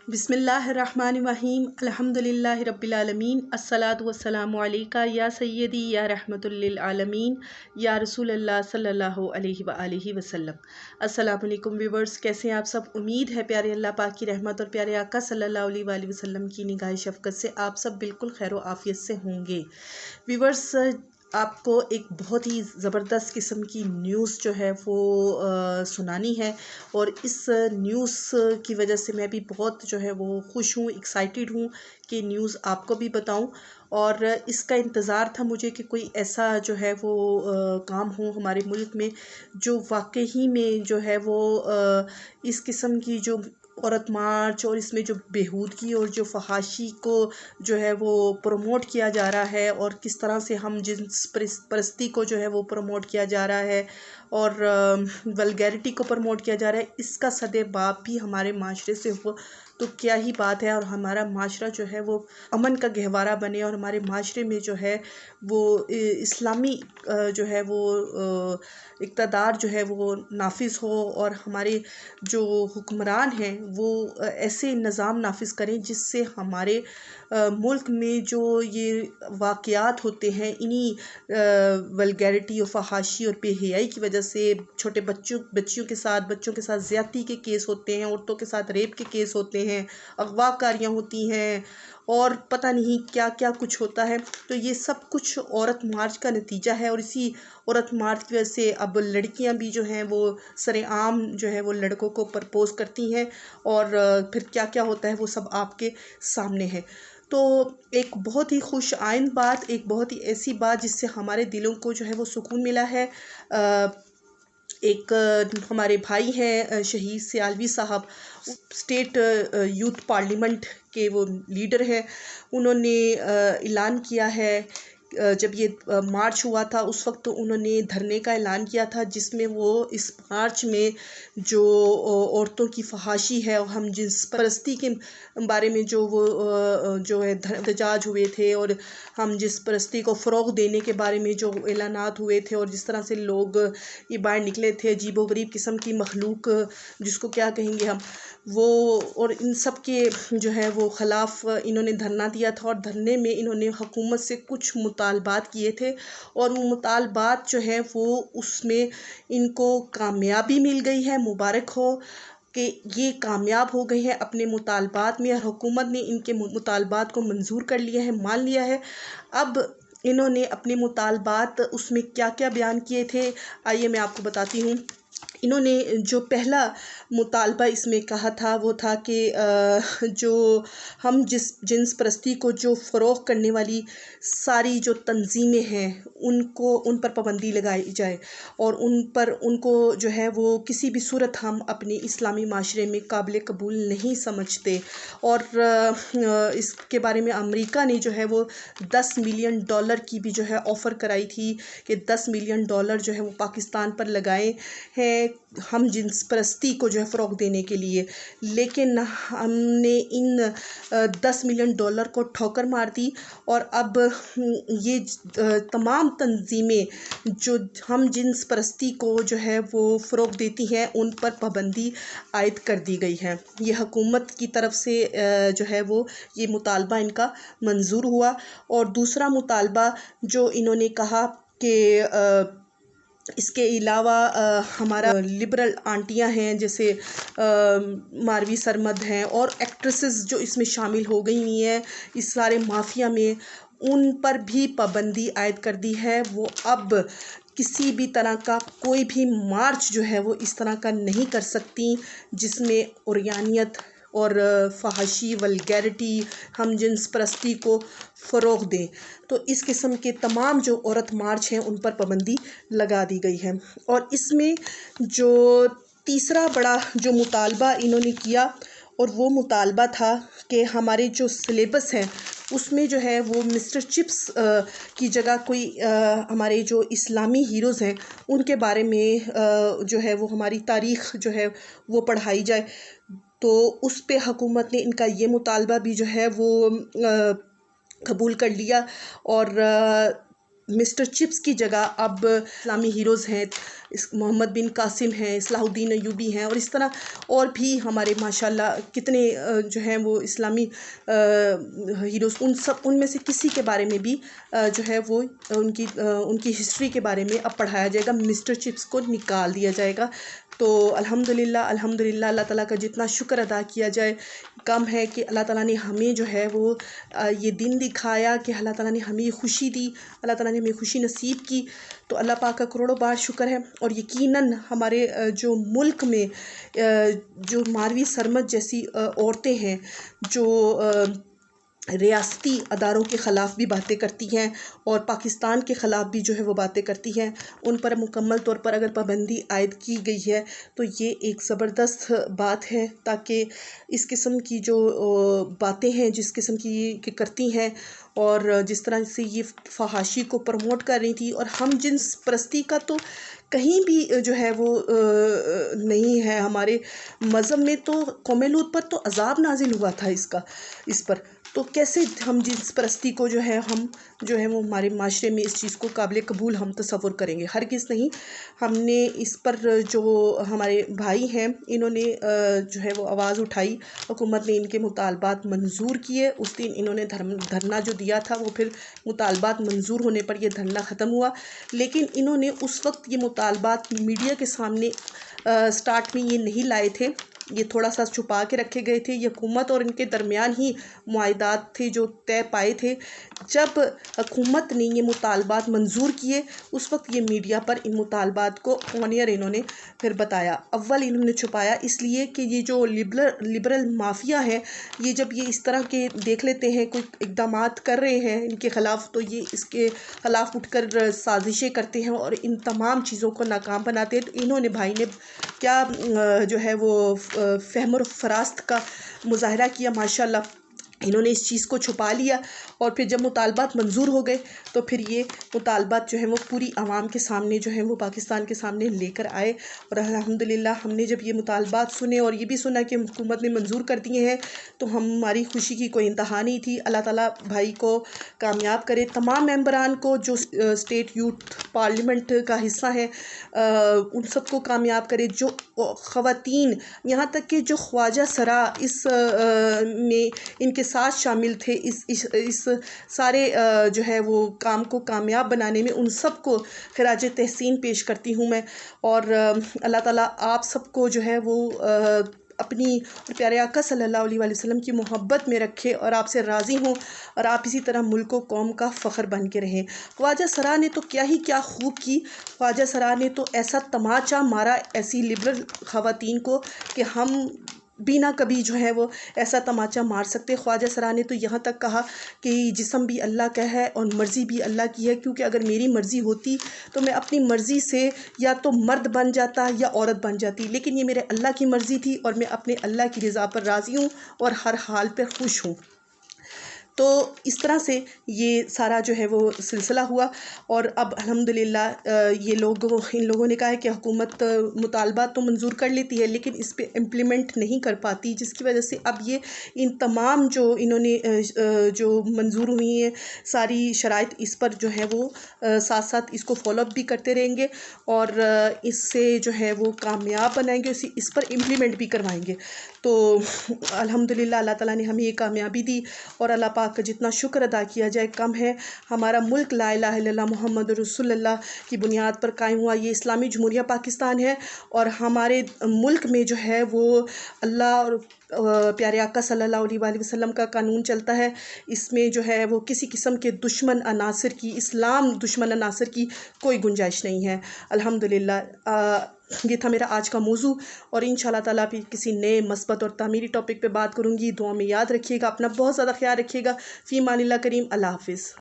बिस्मिल्लाहिर्रहमानिर्रहीम अल्हम्दुलिल्लाहि रब्बिल आलमीन अस्सलातु वस्सलामु अलैका या सय्यदी या रहमतुल लिल आलमीन या रसूलल्लाह सल्लल्लाहु अलैहि व आलिहि वसल्लम। अस्सलामु अलैकुम व्यूवर्स, कैसे हैं आप सब। उम्मीद है प्यारे अल्लाह पाक की रहमत और प्यारे आका सल्लल्लाहु अलैहि व आलिहि वसल्लम की निगाह शफ़क़त से आप सब बिल्कुल खैर व आफ़ियत से होंगे। व्यूवर्स, आपको एक बहुत ही ज़बरदस्त किस्म की न्यूज़ जो है वो सुनानी है और इस न्यूज़ की वजह से मैं भी बहुत जो है वो खुश हूँ, एक्साइटेड हूँ कि न्यूज़ आपको भी बताऊँ। और इसका इंतज़ार था मुझे कि कोई ऐसा जो है वो काम हो हमारे मुल्क में जो वाकई में जो है वो इस किस्म की जो औरत मार्च और इसमें जो बेहूदगी और जो फहाशी को जो है वो प्रमोट किया जा रहा है और किस तरह से हम जिन्स परस्ती को जो है वो प्रमोट किया जा रहा है और वल्गैरिटी को प्रमोट किया जा रहा है, इसका सदेबाप भी हमारे माशरे से हो तो क्या ही बात है। और हमारा माशरा जो है वो अमन का गहवारा बने और हमारे माशरे में जो है वो इस्लामी जो है वो इक़्तिदार जो है वो नाफिज हो और हमारे जो हुक्मरान हैं वो ऐसे निज़ाम नाफिज करें जिससे हमारे मुल्क में जो ये वाक़यात होते हैं इन्हीं वल्गैरिटी और फहाशी और बेहयाई की वजह से छोटे बच्चियों के साथ ज़्यादती के केस होते हैं, औरतों के साथ रेप के केस होते हैं, अगवाकारियाँ होती हैं और पता नहीं क्या क्या कुछ होता है। तो ये सब कुछ औरत मार्च का नतीजा है और इसी औरत मार्च की वजह से अब लड़कियां भी जो हैं वो सरेआम जो है वो लड़कों को प्रपोज करती हैं और फिर क्या क्या होता है वो सब आपके सामने है। तो एक बहुत ही खुश आइंद बात, एक बहुत ही ऐसी बात जिससे हमारे दिलों को जो है वो सुकून मिला है। एक हमारे भाई हैं शहीद सियालवी साहब, स्टेट यूथ पार्लियामेंट के वो लीडर हैं। उन्होंने ऐलान किया है, जब ये मार्च हुआ था उस वक्त तो उन्होंने धरने का ऐलान किया था जिसमें वो इस मार्च में जो औरतों की फहाशी है और हम जिस परस्ती के बारे में जो वो जो है एहतजाज हुए थे और हम जिस परस्ती को फ़रोग़ देने के बारे में जो ऐलानात हुए थे और जिस तरह से लोग ये बाहर निकले थे, अजीबोगरीब किस्म की मखलूक जिसको क्या कहेंगे हम, वो और इन सब के जो है वो ख़िलाफ़ इन्होंने धरना दिया था और धरने में इन्होंने हुकूमत से कुछ मुतालबात किए थे और वो मुतालबात जो हैं वो उसमें इनको कामयाबी मिल गई है। मुबारक हो कि ये कामयाब हो गए हैं अपने मुतालबात में और हुकूमत ने इनके मुतालबात को मंजूर कर लिया है, मान लिया है। अब इन्होंने अपने मुतालबात उसमें क्या क्या बयान किए थे, आइए मैं आपको बताती हूँ। इन्होंने जो पहला मुतालबा इसमें कहा था वो था कि जो हम जिन्स परस्ती को जो फ़रोग़ करने वाली सारी जो तंजीमें हैं उन पर पाबंदी लगाई जाए और उनको जो है वो किसी भी सूरत हम अपने इस्लामी माशरे में काबिल कबूल नहीं समझते। और इसके बारे में अमेरिका ने जो है वो $10 मिलियन की भी जो है ऑफ़र कराई थी कि $10 मिलियन जो है वो पाकिस्तान पर लगाए हैं हम जिन्स परस्ती को जो है फ़रोग़ देने के लिए, लेकिन हमने इन $10 मिलियन को ठोकर मार दी और अब ये तमाम तंजीमें जो हम जिन्स परस्ती को जो है वो फ़रोग़ देती हैं उन पर पाबंदी आयद कर दी गई है। ये हुकूमत की तरफ से जो है वो ये मुतालबा इनका मंजूर हुआ। और दूसरा मुतालबा जो इन्होंने कहा कि इसके अलावा हमारा लिबरल आंटियां हैं जैसे मारवी सरमद हैं और एक्ट्रेसेस जो इसमें शामिल हो गई हुई हैं इस सारे माफिया में, उन पर भी पाबंदी आयद कर दी है। वो अब किसी भी तरह का कोई भी मार्च जो है वो इस तरह का नहीं कर सकती जिसमें उर्यानियत और फहाशी वल्गैरिटी हम जिन्स परस्ती को फ़रोग़ दें। तो इस किस्म के तमाम जो औरत मार्च हैं उन पर पाबंदी लगा दी गई है। और इसमें जो तीसरा बड़ा जो मुतालबा इन्होंने किया और वो मुतालबा था कि हमारे जो सिलेबस हैं उसमें जो है वो मिस्टर चिप्स की जगह कोई हमारे जो इस्लामी हीरोज़ हैं उनके बारे में जो है वो हमारी तारीख़ जो है वो पढ़ाई जाए। तो उस पे हुकूमत ने इनका ये मुतालबा भी जो है वो कबूल कर लिया और मिस्टर चिप्स की जगह अब इस्लामी हीरोज़ हैं محمد بن قاسم ہیں، اصلاح الدین ایوبی ہیں، اور اس طرح اور بھی ہمارے ماشاءاللہ کتنے جو ہیں وہ اسلامی ہیروز، ان میں سے کسی کے بارے میں بھی جو ہے وہ ان کی ہسٹری کے بارے میں اب پڑھایا جائے گا، مسٹر چپس کو نکال دیا جائے گا۔ تو الحمدللہ اللہ تعالیٰ کا جتنا شکر ادا کیا جائے کم ہے کہ اللہ تعالیٰ نے ہمیں جو ہے وہ یہ دن دکھایا، کہ اللہ تعالیٰ نے ہمیں یہ خوشی دی، اللہ تعالیٰ نے ہمیں خوشی نصیب کی، تو اللہ پاک کا کروڑوں بار شکر ہے۔ اور یقیناً ہمارے جو ملک میں جو ماروی سرمد جیسی عورتیں ہیں جو ریاستی اداروں کے خلاف بھی باتیں کرتی ہیں اور پاکستان کے خلاف بھی جو ہے وہ باتیں کرتی ہیں، ان پر مکمل طور پر اگر پابندی عائد کی گئی ہے تو یہ ایک زبردست بات ہے، تاکہ اس قسم کی جو باتیں ہیں جس قسم کی کرتی ہیں اور جس طرح سے یہ فحاشی کو پروموٹ کر رہی تھی، اور ہم جنس پرستی کا تو کہیں بھی جو ہے وہ نہیں ہے ہمارے مذہب میں، تو قوم لوط پر تو عذاب نازل ہوا تھا اس پر، تو کیسے ہم جنس پرستی کو جو ہے ہم جو ہے وہ ہمارے معاشرے میں اس چیز کو قابل قبول ہم تصور کریں گے؟ ہرگز نہیں۔ ہم نے اس پر جو ہمارے بھائی ہیں انہوں نے جو ہے وہ آواز اٹھائی، حکومت نے ان کے مطالبات منظور کیے، اس دن انہوں نے دھرنا جو دیا تھا وہ پھر مطالبات منظور ہونے پر یہ دھرنا ختم ہوا، لیکن انہوں نے اس وقت یہ مطالبات میڈیا کے سامنے سٹارٹ میں یہ نہیں لائے تھے، یہ تھوڑا سا چھپا کے رکھے گئے تھے، یہ حکومت اور ان کے درمیان ہی معاہدات تھے جو طے پائے تھے۔ جب حکومت نے یہ مطالبات منظور کیے اس وقت یہ میڈیا پر ان مطالبات کو آن ایئر انہوں نے پھر بتایا۔ اول انہوں نے چھپایا اس لیے کہ یہ جو لبرل مافیا ہے، یہ جب یہ اس طرح کے دیکھ لیتے ہیں کوئی اقدامات کر رہے ہیں ان کے خلاف، تو یہ اس کے خلاف اٹھ کر سازشیں کرتے ہیں اور ان تمام چیزوں کو ناکام بناتے ہیں۔ تو انہوں نے بھائی نے کیا جو ہے وہ فہم و فراست کا مظاہرہ کیا، ماشاءاللہ انہوں نے اس چیز کو چھپا لیا، اور پھر جب مطالبات منظور ہو گئے تو پھر یہ مطالبات جو ہیں وہ پوری عوام کے سامنے جو ہیں وہ پاکستان کے سامنے لے کر آئے، اور الحمدللہ ہم نے جب یہ مطالبات سنے اور یہ بھی سنا کہ حکومت نے منظور کر دیے ہیں تو ہماری خوشی کی کوئی انتہا نہیں تھی۔ اللہ تعالیٰ بھائی کو کامیاب کرے، تمام ممبران کو جو اسٹیٹ یوتھ پارلیمنٹ کا حصہ ہیں ان سب کو کامیاب کرے، جو خواتین یہاں تک کہ جو خواجہ سرا اس میں ان کے ساتھ شامل تھے اس سارے جو ہے وہ کام کو کامیاب بنانے میں، ان سب کو خراج تحسین پیش کرتی ہوں میں، اور اللہ تعالیٰ آپ سب کو جو ہے وہ اپنی پیارے آقا صلی اللہ علیہ وآلہ وسلم کی محبت میں رکھے اور آپ سے راضی ہوں، اور آپ اسی طرح ملک و قوم کا فخر بن کے رہیں۔ خواجہ سرا نے تو کیا خوب کی، خواجہ سرا نے تو ایسا تماچا مارا ایسی لبرل خواتین کو کہ ہم بھی نہ کبھی جو ہے وہ ایسا تماچا مار سکتے۔ خواجہ سرا نے تو یہاں تک کہا کہ جسم بھی اللہ کا ہے اور مرضی بھی اللہ کی ہے، کیونکہ اگر میری مرضی ہوتی تو میں اپنی مرضی سے یا تو مرد بن جاتا یا عورت بن جاتی، لیکن یہ میرے اللہ کی مرضی تھی اور میں اپنے اللہ کی رضا پر راضی ہوں اور ہر حال پر خوش ہوں۔ تو اس طرح سے یہ سارا جو ہے وہ سلسلہ ہوا، اور اب الحمدللہ ان لوگوں نے کہا ہے کہ حکومت مطالبات تو منظور کر لیتی ہے لیکن اس پہ امپلیمنٹ نہیں کر پاتی، جس کی وجہ سے اب یہ ان تمام جو انہوں نے جو منظور ہوئی ہیں ساری شرائط، اس پر جو ہے وہ ساتھ ساتھ اس کو فالو اپ بھی کرتے رہیں گے اور اس سے جو ہے وہ کامیاب بنائیں گے، اس پر امپلیمنٹ بھی کروائیں گے۔ تو الحمدللہ اللہ تعالیٰ نے ہمیں یہ کامیابی دی، اور اللہ پاک کا جتنا شکر ادا کیا جائے کم ہے۔ ہمارا ملک لا الہ الا اللہ محمد رسول اللہ کی بنیاد پر قائم ہوا، یہ اسلامی جمہوریہ پاکستان ہے، اور ہمارے ملک میں جو ہے وہ اللہ اور پیارے آقا صلی اللہ علیہ وآلہ وسلم کا قانون چلتا ہے، اس میں جو ہے وہ کسی قسم کے دشمن عناصر کی، اسلام دشمن عناصر کی کوئی گنجائش نہیں ہے۔ الحمدللہ یہ تھا میرا آج کا موضوع، اور انشاءاللہ تعالیٰ پھر کسی نئے مثبت اور تعمیری ٹاپک پہ بات کروں گی۔ دعا میں یاد رکھیے گا، اپنا بہت زیادہ خیال رکھیے گا۔ فی امان اللہ کریم، اللہ حافظ۔